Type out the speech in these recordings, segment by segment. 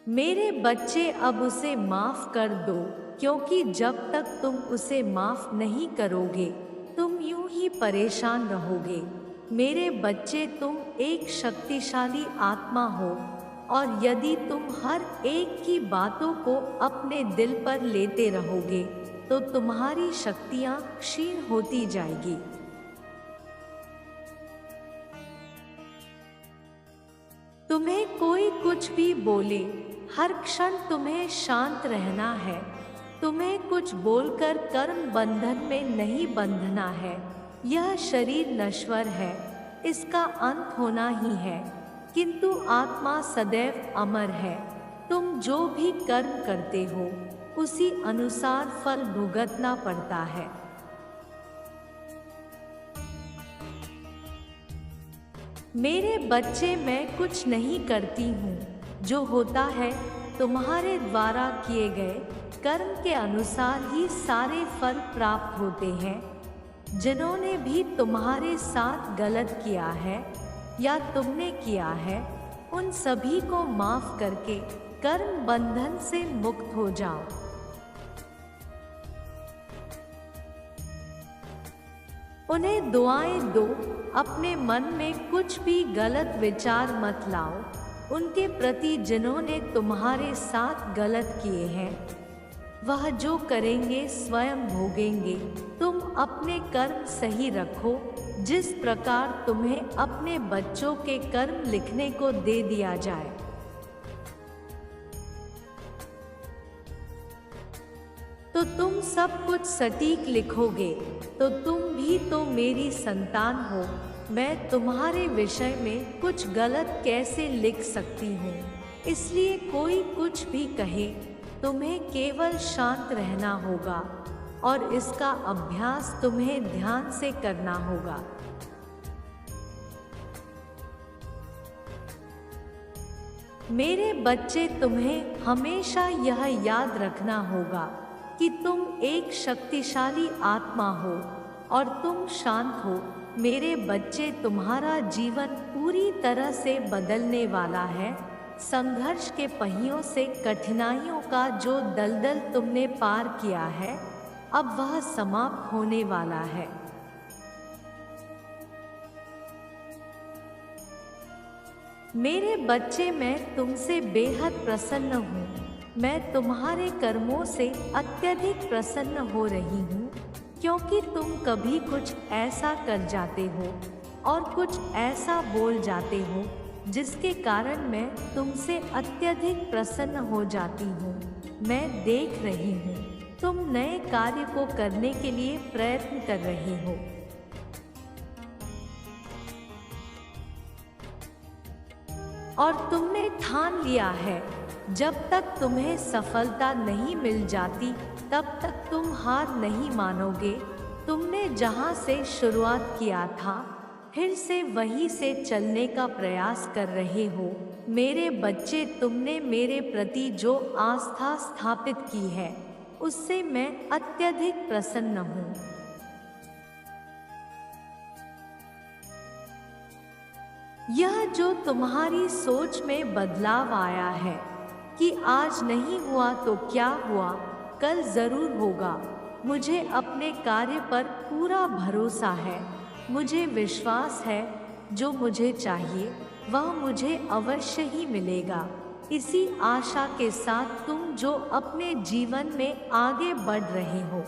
मेरे बच्चे अब उसे माफ कर दो, क्योंकि जब तक तुम उसे माफ नहीं करोगे तुम यूं ही परेशान रहोगे। मेरे बच्चे, तुम एक शक्तिशाली आत्मा हो, और यदि तुम हर एक की बातों को अपने दिल पर लेते रहोगे तो तुम्हारी शक्तियां क्षीण होती जाएगी। तुम्हें कोई कुछ भी बोले, हर क्षण तुम्हें शांत रहना है। तुम्हें कुछ बोलकर कर्म बंधन में नहीं बंधना है। यह शरीर नश्वर है, इसका अंत होना ही है, किंतु आत्मा सदैव अमर है। तुम जो भी कर्म करते हो उसी अनुसार फल भुगतना पड़ता है। मेरे बच्चे, मैं कुछ नहीं करती हूँ, जो होता है तुम्हारे द्वारा किए गए कर्म के अनुसार ही सारे फल प्राप्त होते हैं। जिन्होंने भी तुम्हारे साथ गलत किया है या तुमने किया है, उन सभी को माफ करके कर्म बंधन से मुक्त हो जाओ। उन्हें दुआएं दो, अपने मन में कुछ भी गलत विचार मत लाओ। उनके प्रति जिन्होंने तुम्हारे साथ गलत किए हैं वह जो करेंगे स्वयं भोगेंगे। तुम अपने कर्म सही रखो, जिस प्रकार तुम्हें अपने बच्चों के कर्म लिखने को दे दिया जाए। तो तुम सब कुछ सटीक लिखोगे, तो तुम भी तो मेरी संतान हो। मैं तुम्हारे विषय में कुछ गलत कैसे लिख सकती हूँ? इसलिए कोई कुछ भी कहे, तुम्हें केवल शांत रहना होगा और इसका अभ्यास तुम्हें ध्यान से करना होगा। मेरे बच्चे, तुम्हें हमेशा यह याद रखना होगा कि तुम एक शक्तिशाली आत्मा हो और तुम शांत हो। मेरे बच्चे, तुम्हारा जीवन पूरी तरह से बदलने वाला है। संघर्ष के पहियों से कठिनाइयों का जो दलदल तुमने पार किया है, अब वह समाप्त होने वाला है। मेरे बच्चे, मैं तुमसे बेहद प्रसन्न हूँ। मैं तुम्हारे कर्मों से अत्यधिक प्रसन्न हो रही हूँ, क्योंकि तुम कभी कुछ ऐसा कर जाते हो और कुछ ऐसा बोल जाते हो जिसके कारण मैं तुमसे अत्यधिक प्रसन्न हो जाती हूँ। मैं देख रही हूँ तुम नए कार्य को करने के लिए प्रयत्न कर रही हो। और तुमने ठान लिया है, जब तक तुम्हें सफलता नहीं मिल जाती तब तक तुम हार नहीं मानोगे। तुमने जहाँ से शुरुआत किया था फिर से वहीं से चलने का प्रयास कर रहे हो। मेरे बच्चे, तुमने मेरे प्रति जो आस्था स्थापित की है उससे मैं अत्यधिक प्रसन्न हूँ। यह जो तुम्हारी सोच में बदलाव आया है कि आज नहीं हुआ तो क्या हुआ, कल जरूर होगा, मुझे अपने कार्य पर पूरा भरोसा है। मुझे विश्वास है जो मुझे चाहिए वह मुझे अवश्य ही मिलेगा। इसी आशा के साथ तुम जो अपने जीवन में आगे बढ़ रहे हो।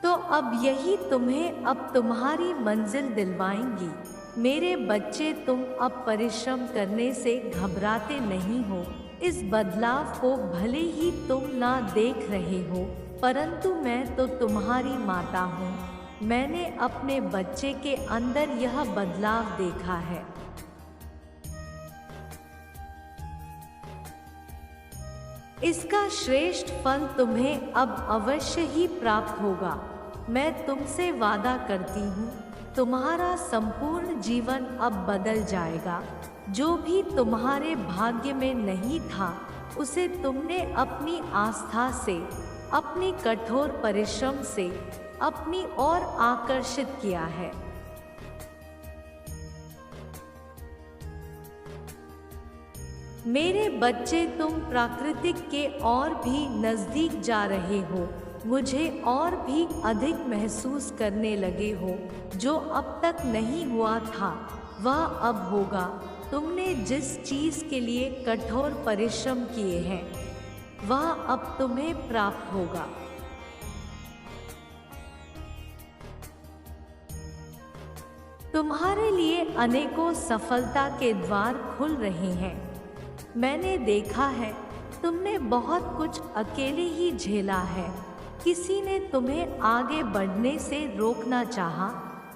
तो अब यही तुम्हें अब तुम्हारी मंजिल दिलवाएंगी। मेरे बच्चे, तुम अब परिश्रम करने से घबराते नहीं हो। इस बदलाव को भले ही तुम ना देख रहे हो, परंतु मैं तो तुम्हारी माता हूँ। मैंने अपने बच्चे के अंदर यह बदलाव देखा है। इसका श्रेष्ठ फल तुम्हें अब अवश्य ही प्राप्त होगा। मैं तुमसे वादा करती हूँ, तुम्हारा संपूर्ण जीवन अब बदल जाएगा। जो भी तुम्हारे भाग्य में नहीं था उसे तुमने अपनी आस्था से, अपनी कठोर परिश्रम से अपनी ओर आकर्षित किया है। मेरे बच्चे, तुम प्राकृतिक के और भी नज़दीक जा रहे हो, मुझे और भी अधिक महसूस करने लगे हो। जो अब तक नहीं हुआ था वह अब होगा। तुमने जिस चीज़ के लिए कठोर परिश्रम किए हैं वह अब तुम्हें प्राप्त होगा। तुम्हारे लिए अनेकों सफलता के द्वार खुल रहे हैं। मैंने देखा है तुमने बहुत कुछ अकेले ही झेला है। किसी ने तुम्हें आगे बढ़ने से रोकना चाहा,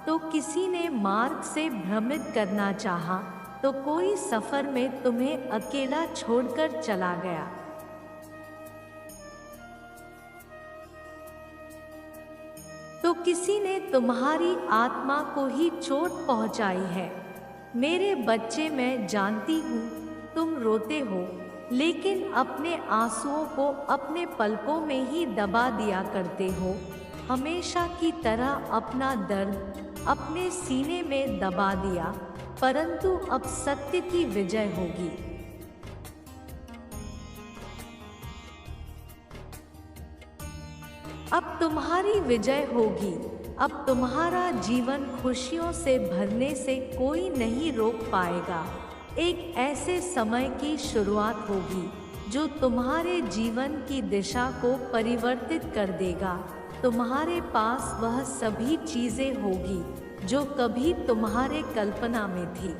तो किसी ने मार्ग से भ्रमित करना चाहा, तो कोई सफर में तुम्हें अकेला छोड़कर चला गया। तो किसी ने तुम्हारी आत्मा को ही चोट पहुंचाई है। मेरे बच्चे, मैं जानती हूँ तुम रोते हो, लेकिन अपने आंसुओं को अपने पलकों में ही दबा दिया करते हो। हमेशा की तरह अपना दर्द अपने सीने में दबा दिया, परंतु अब सत्य की विजय होगी। अब तुम्हारी विजय होगी। अब तुम्हारा जीवन खुशियों से भरने से कोई नहीं रोक पाएगा। एक ऐसे समय की शुरुआत होगी जो तुम्हारे जीवन की दिशा को परिवर्तित कर देगा। तुम्हारे पास वह सभी चीजें होगी जो कभी तुम्हारे कल्पना में थी।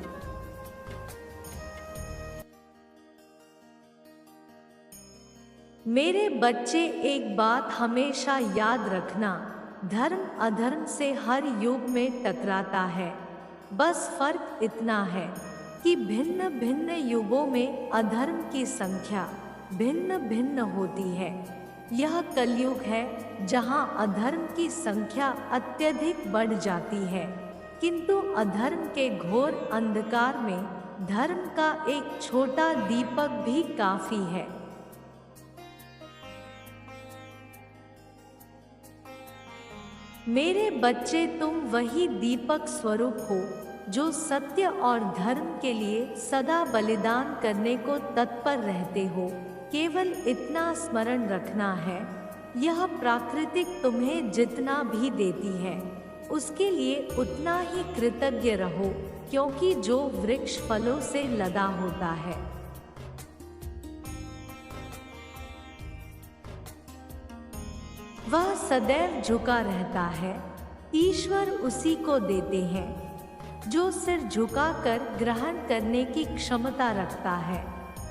मेरे बच्चे, एक बात हमेशा याद रखना, धर्म अधर्म से हर युग में टकराता है। बस फर्क इतना है कि भिन्न भिन्न युगों में अधर्म की संख्या भिन्न भिन्न होती है। यह कलयुग है जहां अधर्म की संख्या अत्यधिक बढ़ जाती है, किंतु अधर्म के घोर अंधकार में धर्म का एक छोटा दीपक भी काफी है। मेरे बच्चे, तुम वही दीपक स्वरूप हो जो सत्य और धर्म के लिए सदा बलिदान करने को तत्पर रहते हो। केवल इतना स्मरण रखना है, यह प्राकृतिक तुम्हें जितना भी देती है उसके लिए उतना ही कृतज्ञ रहो, क्योंकि जो वृक्ष फलों से लदा होता है वह सदैव झुका रहता है। ईश्वर उसी को देते हैं जो सिर झुकाकर ग्रहण करने की क्षमता रखता है,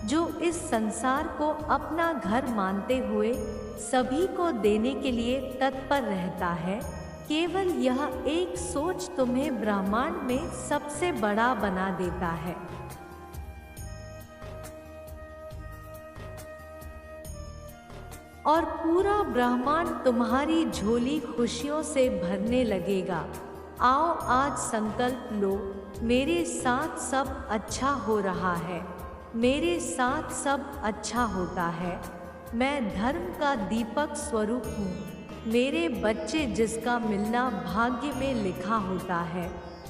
जो इस संसार को अपना घर मानते हुए सभी को देने के लिए तत्पर रहता है। केवल यह एक सोच तुम्हें ब्रह्मांड में सबसे बड़ा बना देता है। और पूरा ब्रह्मांड तुम्हारी झोली खुशियों से भरने लगेगा। आओ आज संकल्प लो, मेरे साथ सब अच्छा हो रहा है, मेरे साथ सब अच्छा होता है। मैं धर्म का दीपक स्वरूप हूँ। मेरे बच्चे, जिसका मिलना भाग्य में लिखा होता है,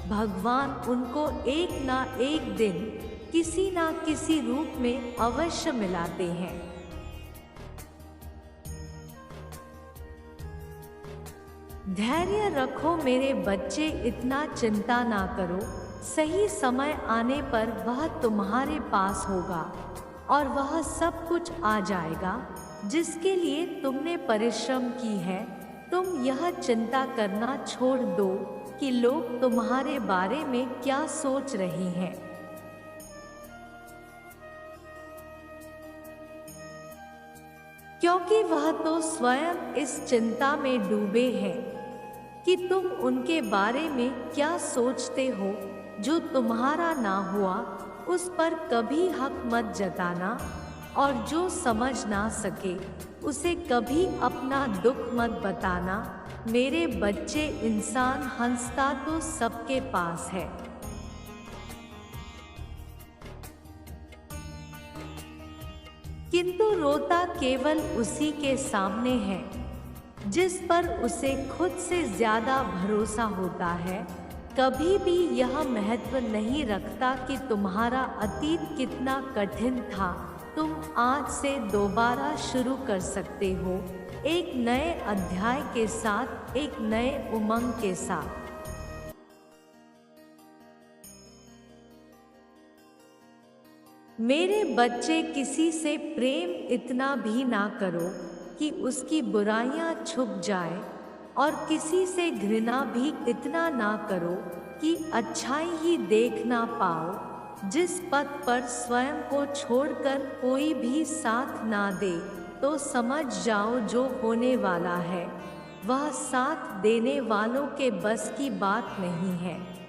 भगवान उनको एक ना एक दिन किसी ना किसी रूप में अवश्य मिलाते हैं। धैर्य रखो मेरे बच्चे, इतना चिंता ना करो। सही समय आने पर वह तुम्हारे पास होगा और वह सब कुछ आ जाएगा जिसके लिए तुमने परिश्रम की है। तुम यह चिंता करना छोड़ दो कि लोग तुम्हारे बारे में क्या सोच रहे हैं। क्योंकि वह तो स्वयं इस चिंता में डूबे हैं कि तुम उनके बारे में क्या सोचते हो। जो तुम्हारा ना हुआ उस पर कभी हक मत जताना, और जो समझ ना सके उसे कभी अपना दुख मत बताना। मेरे बच्चे, इंसान हंसता तो सबके पास है, किंतु रोता केवल उसी के सामने है जिस पर उसे खुद से ज्यादा भरोसा होता है। कभी भी यह महत्व नहीं रखता कि तुम्हारा अतीत कितना कठिन था। तुम आज से दोबारा शुरू कर सकते हो, एक नए अध्याय के साथ, एक नए उमंग के साथ। मेरे बच्चे, किसी से प्रेम इतना भी ना करो कि उसकी बुराइयां छुप जाए, और किसी से घृणा भी इतना ना करो कि अच्छाई ही देख ना पाओ। जिस पथ पर स्वयं को छोड़कर कोई भी साथ ना दे, तो समझ जाओ जो होने वाला है वह साथ देने वालों के बस की बात नहीं है।